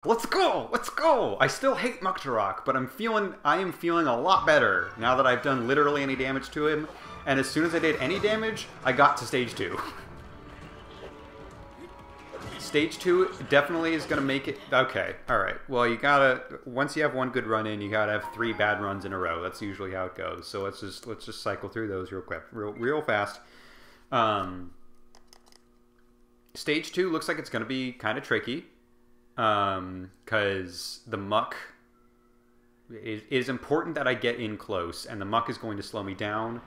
Let's go! Let's go! I still hate Mucktorok, but I am feeling a lot better now that I've done literally any damage to him. And as soon as I did any damage, I got to stage 2. Stage 2 definitely is gonna make it. Okay, alright. Well, you gotta, once you have one good run in, you gotta have 3 bad runs in a row. That's usually how it goes. So let's just cycle through those real quick, real fast. Stage 2 looks like it's gonna be kind of tricky. Because the muck is important that I get in close, and the muck is going to slow me down.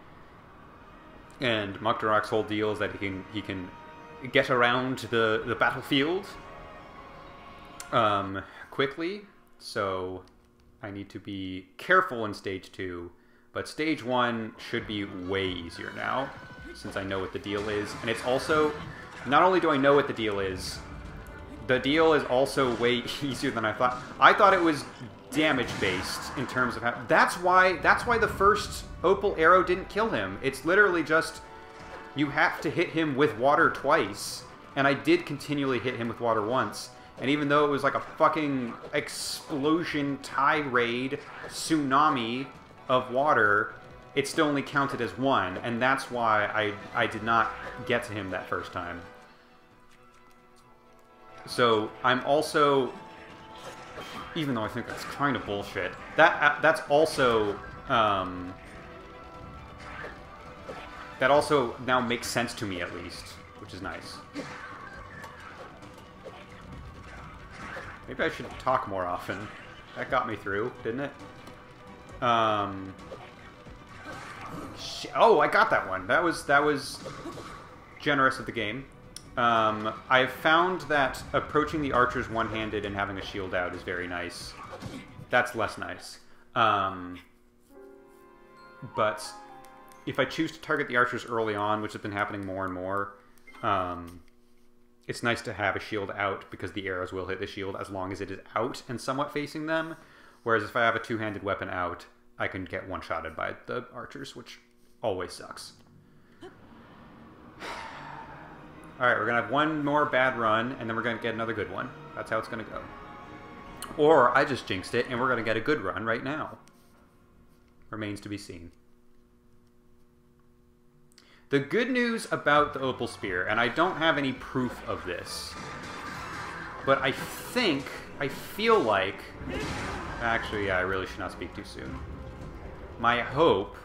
And Mucktorok's whole deal is that he can get around the battlefield quickly. So I need to be careful in stage 2, but stage 1 should be way easier now, since I know what the deal is. And it's also, not only do I know what the deal is also way easier than I thought. I thought it was damage-based in terms of how... That's why the first Opal arrow didn't kill him. It's literally just... You have to hit him with water twice. And I did continually hit him with water once. And even though it was like a fucking explosion, tirade, tsunami of water, it still only counted as 1. And that's why I did not get to him that first time. So I'm also, even though I think that's kind of bullshit, that's also that also now makes sense to me at least, which is nice. Maybe I should talk more often. That got me through, didn't it? Oh, I got that one. That was generous of the game. I've found that approaching the archers one-handed and having a shield out is very nice. That's less nice. But if I choose to target the archers early on, which has been happening more and more, it's nice to have a shield out because the arrows will hit the shield as long as it is out and somewhat facing them. Whereas if I have a two-handed weapon out, I can get one-shotted by the archers, which always sucks. Alright, we're going to have one more bad run, and then we're going to get another good one. That's how it's going to go. Or I just jinxed it, and we're going to get a good run right now. Remains to be seen. The good news about the Opal Spear, and I don't have any proof of this, but I feel like... Actually, yeah, I really should not speak too soon. My hope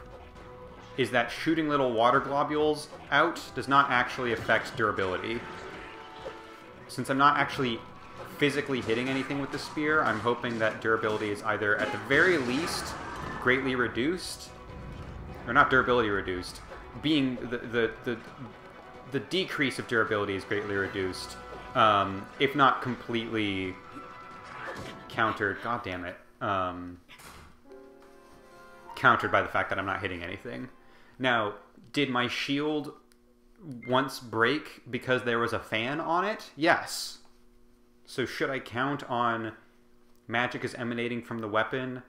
is that shooting little water globules out does not actually affect durability. Since I'm not actually physically hitting anything with the spear, I'm hoping that durability is either, at the very least, greatly reduced, or not durability reduced, being the decrease of durability is greatly reduced, if not completely countered. God damn it. Countered by the fact that I'm not hitting anything. Now, did my shield once break because there was a fan on it? Yes. So should I count on magic is emanating from the weapon,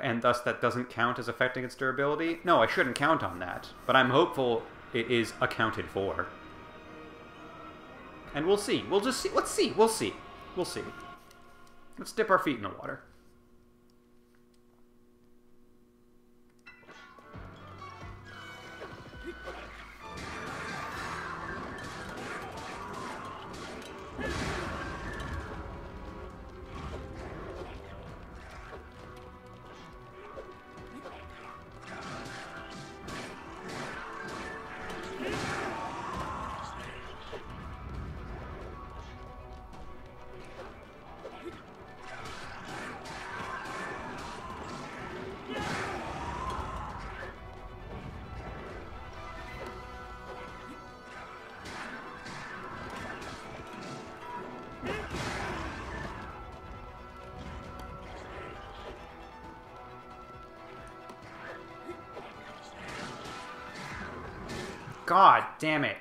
and thus that doesn't count as affecting its durability? No, I shouldn't count on that. But I'm hopeful it is accounted for. And we'll see. We'll just see. Let's see. We'll see. We'll see. Let's dip our feet in the water. God damn it.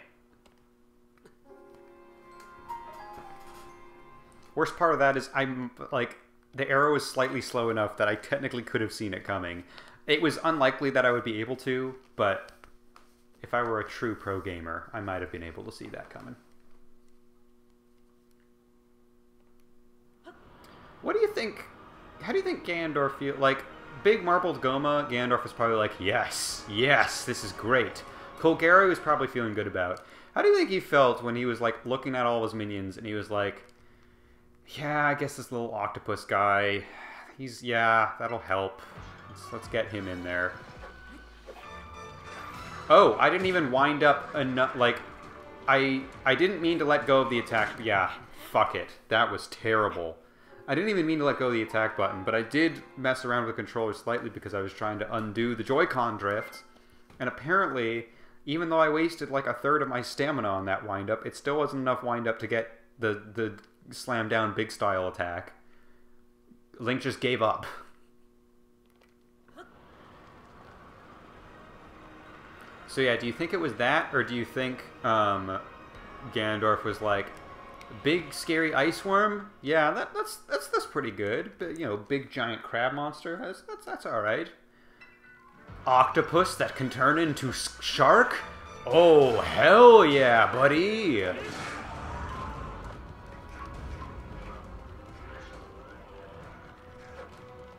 Worst part of that is I'm, like, the arrow is slightly slow enough that I technically could have seen it coming. It was unlikely that I would be able to, but if I were a true pro gamer, I might have been able to see that coming. What do you think? How do you think Ganondorf feel? Like, big marbled Goma, Ganondorf was probably like, yes, yes, this is great. Colgera was probably feeling good about. How do you think he felt when he was, like, looking at all his minions and he was like, yeah, I guess this little octopus guy, yeah, that'll help. Let's get him in there. Oh, I didn't even wind up enough, like, I didn't mean to let go of the attack. Yeah, fuck it. That was terrible. I didn't even mean to let go of the attack button, but I did mess around with the controller slightly because I was trying to undo the Joy-Con drift. And apparently, even though I wasted like a third of my stamina on that wind-up, it still wasn't enough wind-up to get the slam-down big-style attack. Link just gave up. So yeah, do you think it was that, or do you think Ganondorf was like, big scary ice worm? Yeah, that's pretty good. But, you know, big giant crab monster, that's all right. Octopus that can turn into shark? Oh hell yeah, buddy!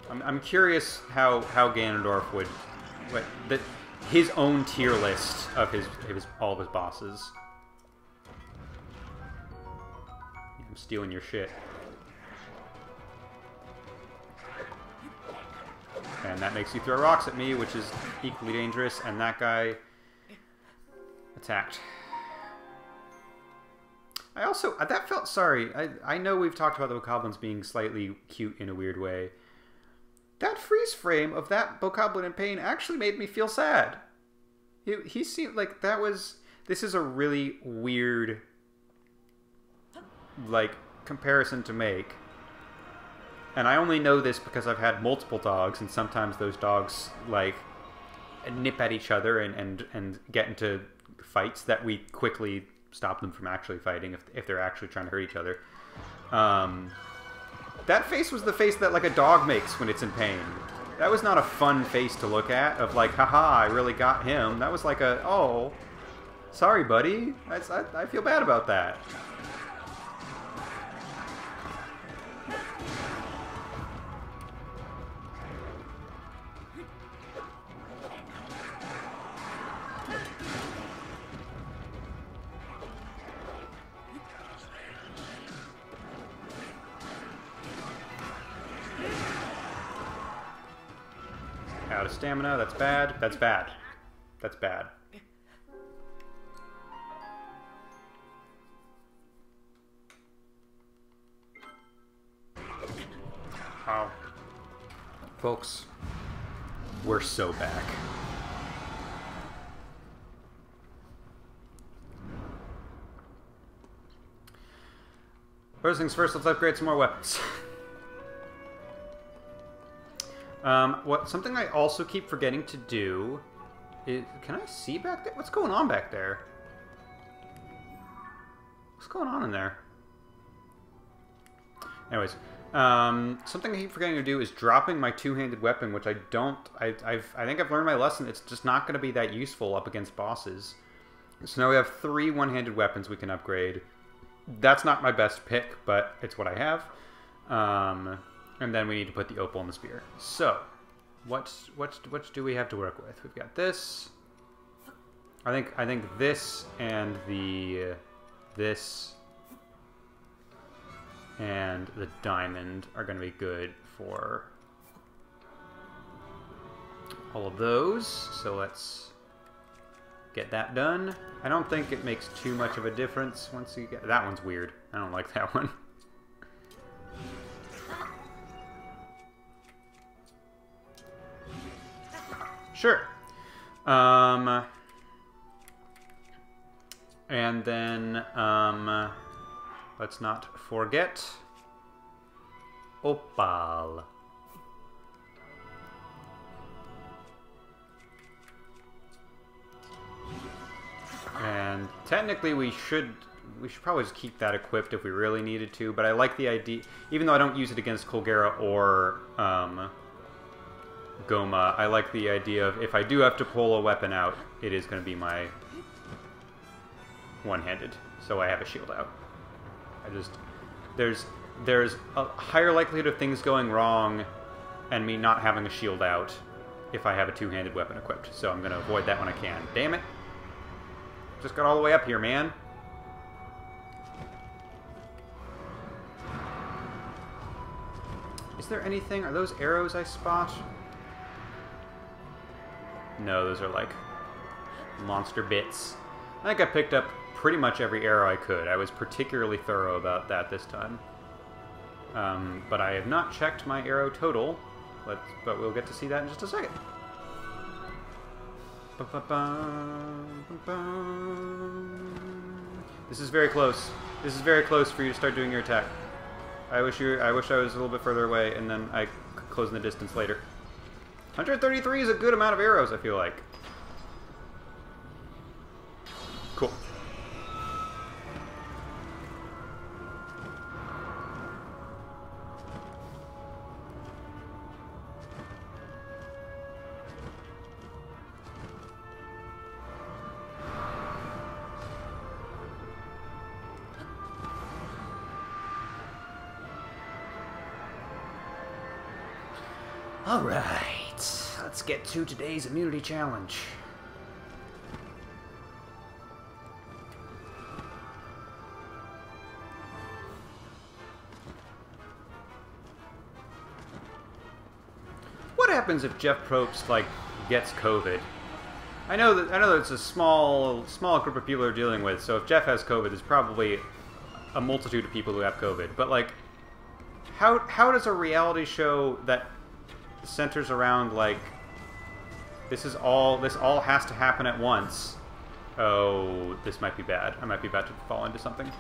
I'm curious how Ganondorf would his own tier list of all of his bosses. I'm stealing your shit. And that makes you throw rocks at me, which is equally dangerous, and that guy attacked. I also, that felt, sorry, I know we've talked about the Bokoblins being slightly cute in a weird way. That freeze frame of that Bokoblin in pain actually made me feel sad. He seemed like that was, this is a really weird, like, comparison to make. And I only know this because I've had multiple dogs, and sometimes those dogs, like, nip at each other and get into fights that we quickly stop them from actually fighting if they're actually trying to hurt each other. That face was the face that, like, a dog makes when it's in pain. That was not a fun face to look at, of like, haha, I really got him. That was like a, oh, sorry, buddy. I feel bad about that. Out of stamina, that's bad. That's bad. That's bad. Oh. Folks, we're so back. First things first, let's upgrade some more weapons. Something I also keep forgetting to do is... Can I see back there? What's going on back there? What's going on in there? Anyways, something I keep forgetting to do is dropping my two-handed weapon, which I don't... I think I've learned my lesson. It's just not going to be that useful up against bosses. So now we have 3 one-handed weapons we can upgrade. That's not my best pick, but it's what I have. And then we need to put the opal in the spear. So, what do we have to work with? We've got this. I think this and this and the diamond are going to be good for all of those. So let's get that done. I don't think it makes too much of a difference once you get... That one's weird. I don't like that one. Sure. And then, let's not forget opal. And technically we should probably just keep that equipped if we really needed to, but I like the idea, even though I don't use it against Colgera or, Goma, I like the idea of if I do have to pull a weapon out, it is going to be my one-handed, so I have a shield out. there's a higher likelihood of things going wrong and me not having a shield out if I have a two-handed weapon equipped. So I'm going to avoid that when I can. Damn it. Just got all the way up here, man. Is there anything? Are those arrows I spot? No, those are like monster bits. I think I picked up pretty much every arrow I could. I was particularly thorough about that this time. But I have not checked my arrow total. But we'll get to see that in just a second. This is very close. This is very close for you to start doing your attack. I wish I was a little bit further away, and then I could close in the distance later. 133 is a good amount of arrows, I feel like. Cool. Alright, let's get to today's immunity challenge. What happens if Jeff Probst, like, gets COVID? I know that it's a small group of people we're dealing with, so if Jeff has COVID, there's probably a multitude of people who have COVID. But, like, how does a reality show that centers around, like, this all has to happen at once? Oh, this might be bad. I might be about to fall into something.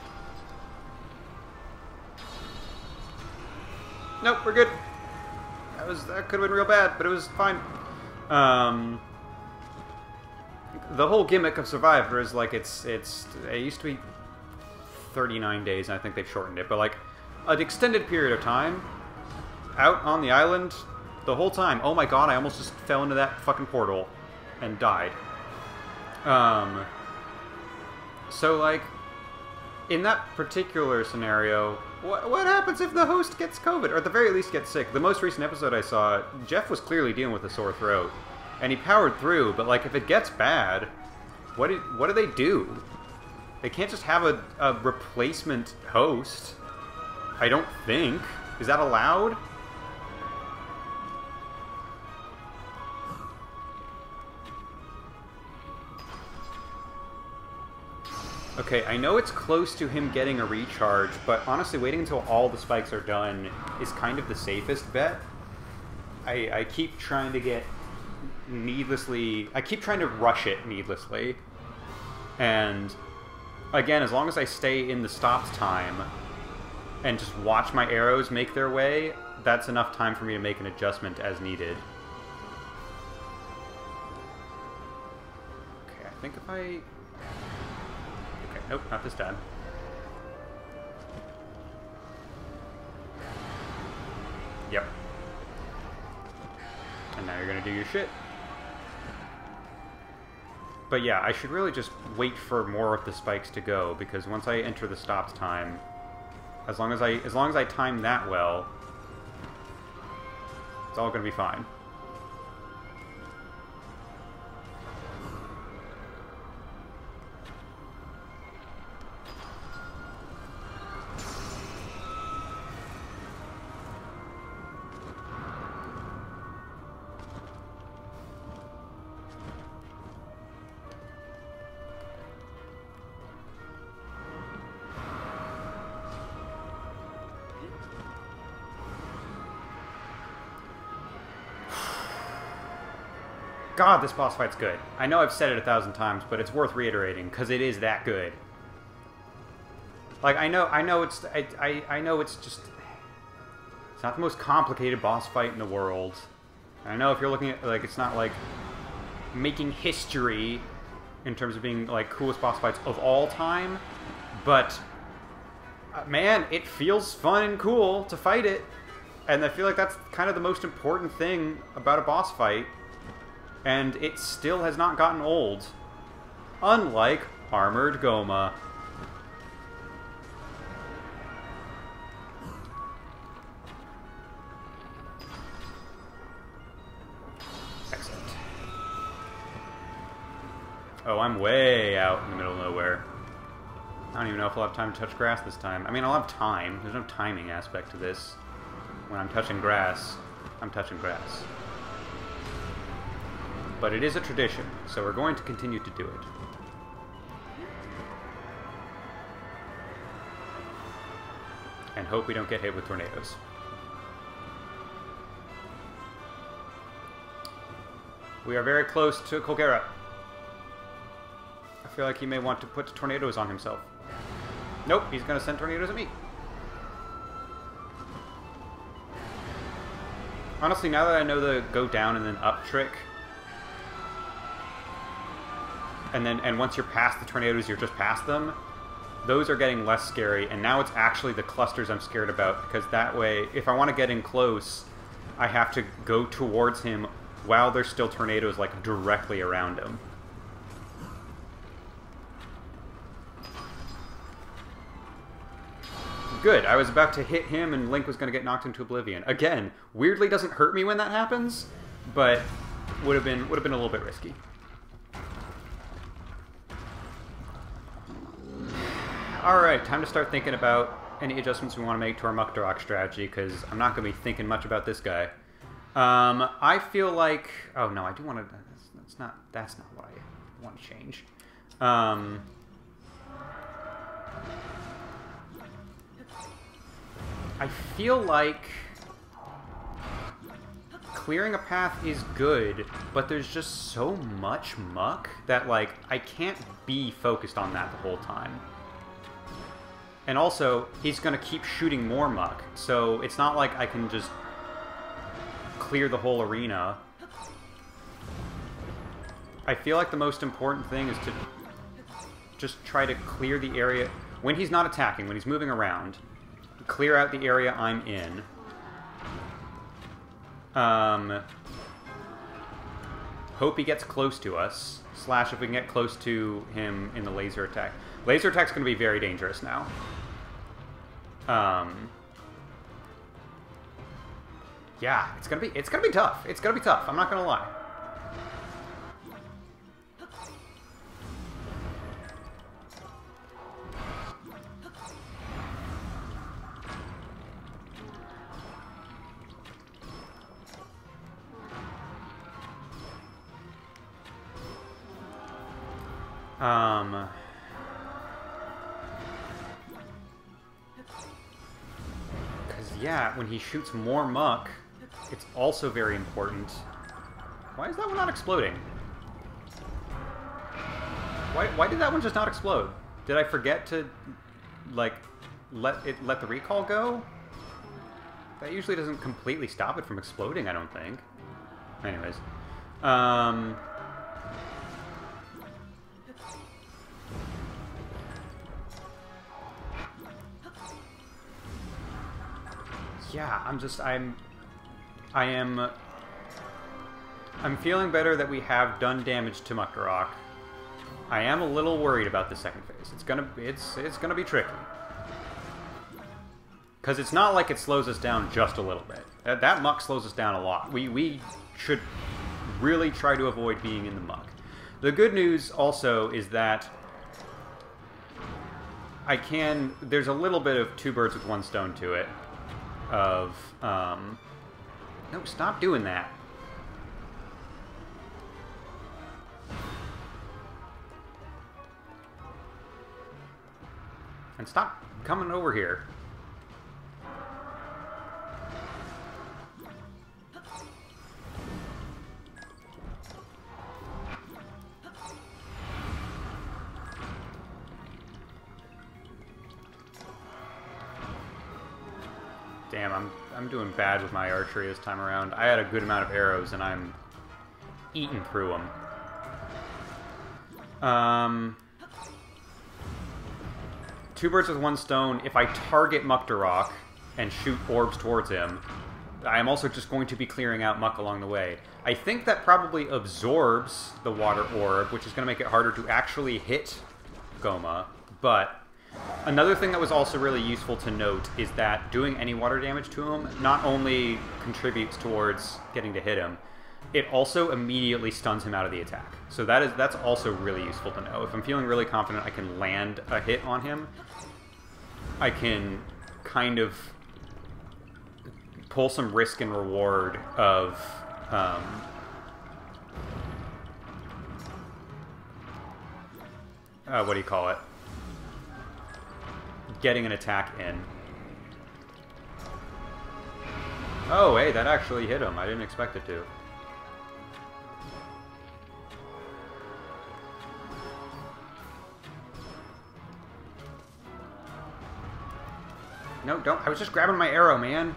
Nope, we're good. That could have been real bad, but it was fine. The whole gimmick of Survivor is, like, it used to be 39 days, and I think they've shortened it, but, like, an extended period of time out on the island the whole time. Oh my god, I almost just fell into that fucking portal and died. So, like, in that particular scenario, what happens if the host gets COVID, or at the very least gets sick? The most recent episode I saw, Jeff was clearly dealing with a sore throat, and he powered through, but, like, if it gets bad, what do they do? They can't just have a replacement host. I don't think. Is that allowed? Okay, I know it's close to him getting a recharge, but honestly, waiting until all the spikes are done is kind of the safest bet. I keep trying to get I keep trying to rush it needlessly. And, again, as long as I stay in the stopped time and just watch my arrows make their way, that's enough time for me to make an adjustment as needed. Okay, I think if I... Okay, nope, not this time. Yep. And now you're gonna do your shit. But yeah, I should really just wait for more of the spikes to go, because once I enter the stopped time, as long as I time that well, it's all gonna be fine. God, this boss fight's good. I know I've said it 1,000 times, but it's worth reiterating because it is that good. Like, I know it's just, it's not the most complicated boss fight in the world. I know if you're looking at, like, it's not like making history in terms of being, like, coolest boss fights of all time, but man, it feels fun and cool to fight it, and I feel like that's kind of the most important thing about a boss fight. And it still has not gotten old. Unlike Armored Goma. Oh, I'm way out in the middle of nowhere. I don't even know if I'll have time to touch grass this time. I mean, I'll have time. There's no timing aspect to this. When I'm touching grass, I'm touching grass. But it is a tradition, so we're going to continue to do it. And hope we don't get hit with tornadoes. We are very close to Colgera. I feel like he may want to put tornadoes on himself. Nope, he's going to send tornadoes at me. Honestly, now that I know the go down and then up trick, and once you're past the tornadoes, you're just past them, those are getting less scary, and now it's actually the clusters I'm scared about, because that way, if I want to get in close, I have to go towards him while there's still tornadoes, like, directly around him. Good, I was about to hit him and Link was going to get knocked into oblivion. Again, weirdly doesn't hurt me when that happens, but would have been a little bit risky. Alright, time to start thinking about any adjustments we want to make to our Mucktorok strategy, because I'm not going to be thinking much about this guy. I feel like... Oh no, I do want to... That's not what I want to change. I feel like clearing a path is good, but there's just so much muck that, like, I can't be focused on that the whole time. And also, he's going to keep shooting more muck, so it's not like I can just clear the whole arena. I feel like the most important thing is to just try to clear the area when he's not attacking, when he's moving around. Clear out the area I'm in. Hope he gets close to us. Slash if we can get close to him in the laser attack. Laser attack's going to be very dangerous now. Yeah, it's gonna be tough. It's gonna be tough. I'm not gonna lie. Because, yeah, when he shoots more muck, it's also very important. Why is that one not exploding? Why did that one just not explode? Did I forget to, like, let the recall go? That usually doesn't completely stop it from exploding, I don't think. Anyways. Yeah, I'm feeling better that we have done damage to Mucktorok. I am a little worried about the second phase. It's gonna be tricky. Because it's not like it slows us down just a little bit. That muck slows us down a lot. We should really try to avoid being in the muck. The good news also is that there's a little bit of two birds with one stone to it. No, stop doing that. And stop coming over here. Damn, I'm doing bad with my archery this time around. I had a good amount of arrows, and I'm eating through them. Two birds with one stone. If I target Mucktorok and shoot orbs towards him, I am also just going to be clearing out muck along the way. I think that probably absorbs the water orb, which is going to make it harder to actually hit Goma, but... Another thing that was also really useful to note is that doing any water damage to him not only contributes towards getting to hit him, it also immediately stuns him out of the attack. So that's also really useful to know. If I'm feeling really confident I can land a hit on him, I can kind of pull some risk and reward of what do you call it? Getting an attack in. Oh, hey, that actually hit him. I didn't expect it to. No, don't. I was just grabbing my arrow, man.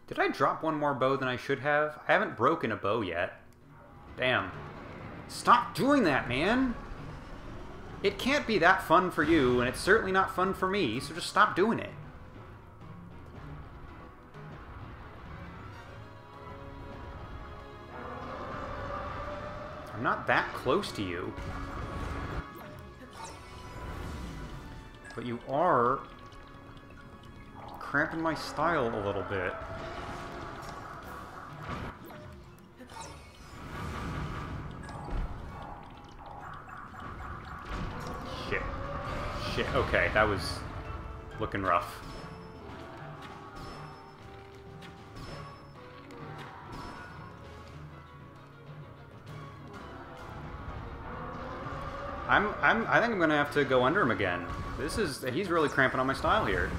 Did I drop one more bow than I should have? I haven't broken a bow yet. Damn. Stop doing that, man! It can't be that fun for you, and it's certainly not fun for me, so just stop doing it. I'm not that close to you. But you are cramping my style a little bit. Shit, okay, that was looking rough. I think I'm gonna have to go under him again. He's really cramping on my style here.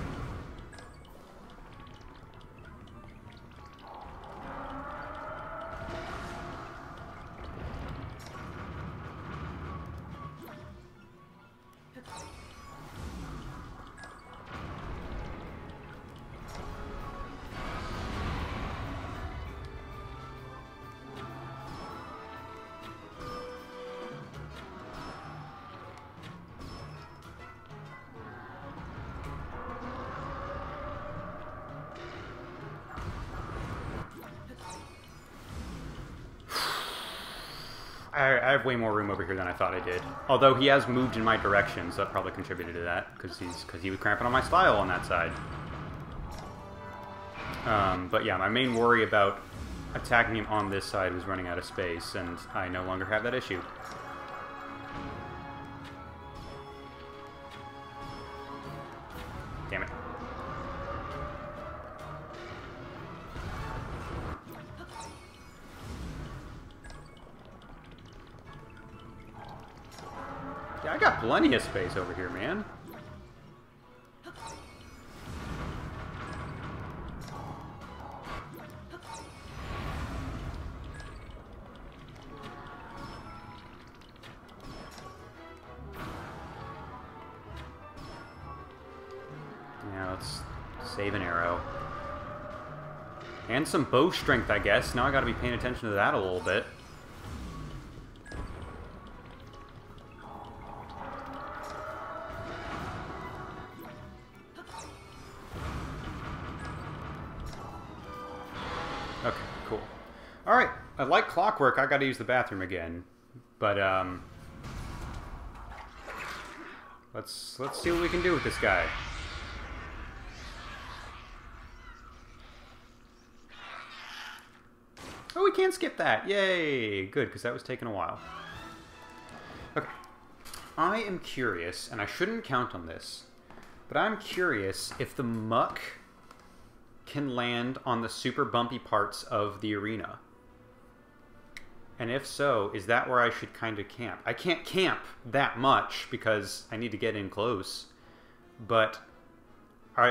I have way more room over here than I thought I did. Although he has moved in my direction, so that probably contributed to that, because he was cramping on my style on that side. But yeah, my main worry about attacking him on this side was running out of space, and I no longer have that issue. Damn it. Yeah, I got plenty of space over here, man. Yeah, let's save an arrow. And some bow strength, I guess. Now I gotta be paying attention to that a little bit. Okay, cool. Alright, like clockwork, I gotta use the bathroom again. But, let's see what we can do with this guy. Oh, we can't skip that! Yay! Good, because that was taking a while. Okay. I am curious, and I shouldn't count on this, but I'm curious if the muck can land on the super bumpy parts of the arena. And if so, is that where I should kind of camp? I can't camp that much because I need to get in close. But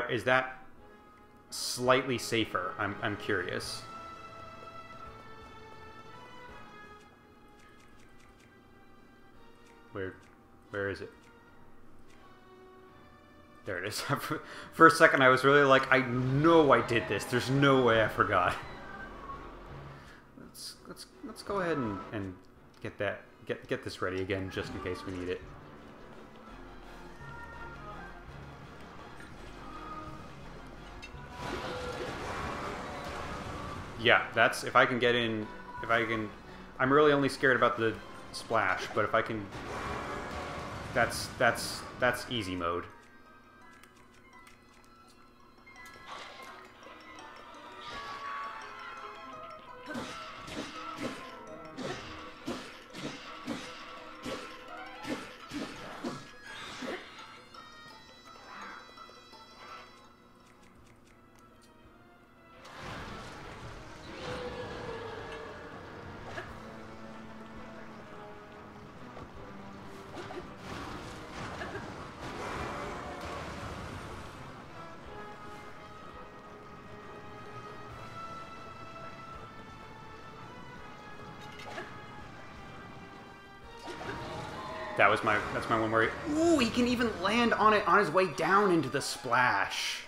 is that slightly safer? I'm curious. Where is it? There it is. For a second, I was really like, I know I did this. There's no way I forgot. Let's go ahead and get this ready again, just in case we need it. Yeah, that's if I can get in. If I can, I'm really only scared about the splash, but if I can, that's easy mode. That's my one worry. Ooh, he can even land on it on his way down into the splash.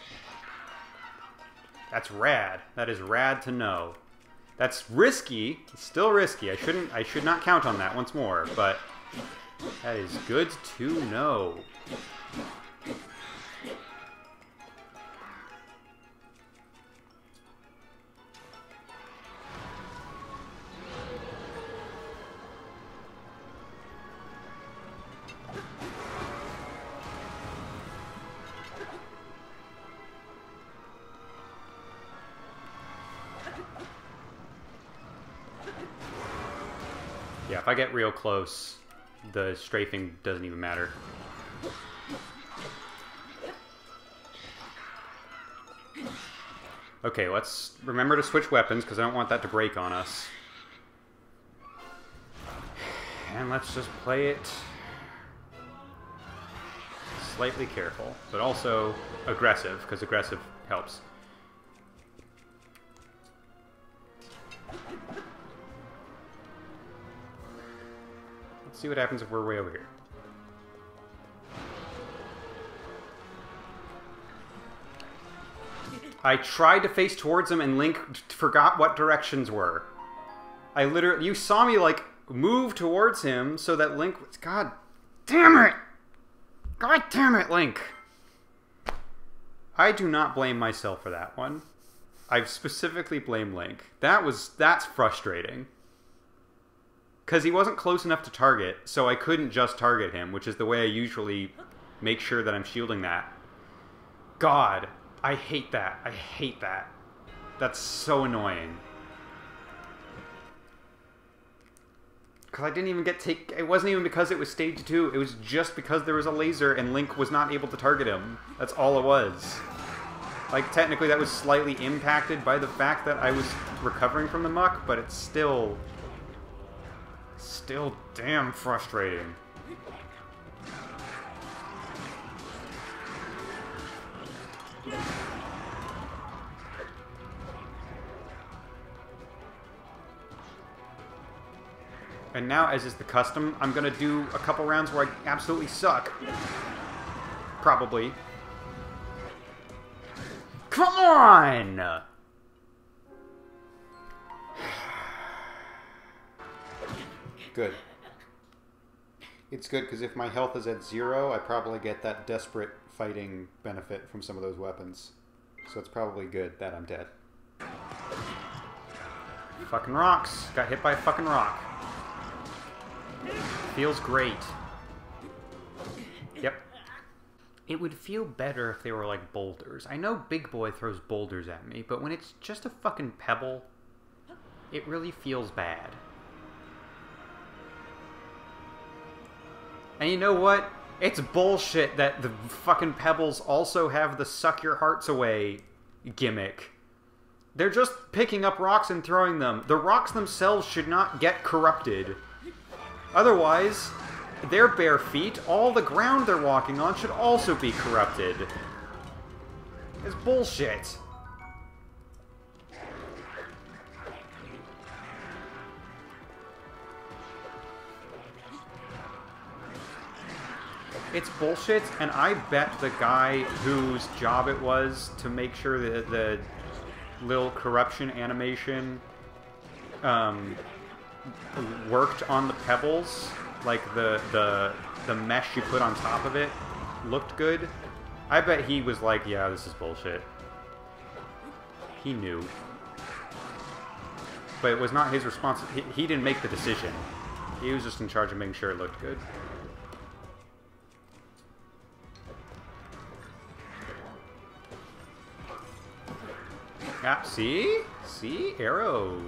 That's rad. That is rad to know. That's risky. It's still risky. I should not count on that once more, but that is good to know. Yeah, if I get real close, the strafing doesn't even matter. Okay, let's remember to switch weapons, because I don't want that to break on us. And let's just play it slightly careful, but also aggressive, because aggressive helps. See what happens if we're way over here. I tried to face towards him and Link forgot what directions were. I literally... You saw me, like, move towards him so that Link... God damn it! God damn it, Link! I do not blame myself for that one. I specifically blame Link. That's frustrating. Because he wasn't close enough to target, so I couldn't just target him, which is the way I usually make sure that I'm shielding that. God, I hate that. I hate that. That's so annoying. Because I didn't even get it wasn't even because it was stage 2, it was just because there was a laser and Link was not able to target him. That's all it was. Like, technically that was slightly impacted by the fact that I was recovering from the muck, but it's still damn frustrating. And now, as is the custom, I'm gonna do a couple rounds where I absolutely suck. Probably. Come on! Good. It's good because if my health is at 0, I probably get that desperate fighting benefit from some of those weapons. So it's probably good that I'm dead. Fucking rocks. Got hit by a fucking rock. Feels great. Yep. It would feel better if they were like boulders. I know Big Boy throws boulders at me, but when it's just a fucking pebble, it really feels bad. And you know what? It's bullshit that the fucking pebbles also have the suck your hearts away gimmick. They're just picking up rocks and throwing them. The rocks themselves should not get corrupted. Otherwise, their bare feet, all the ground they're walking on, should also be corrupted. It's bullshit. It's bullshit, and I bet the guy whose job it was to make sure that the little corruption animation worked on the pebbles, like the mesh you put on top of it looked good. I bet he was like, yeah, this is bullshit. He knew. But it was not his responsibility. He didn't make the decision. He was just in charge of making sure it looked good. Yeah, see? See? Arrow.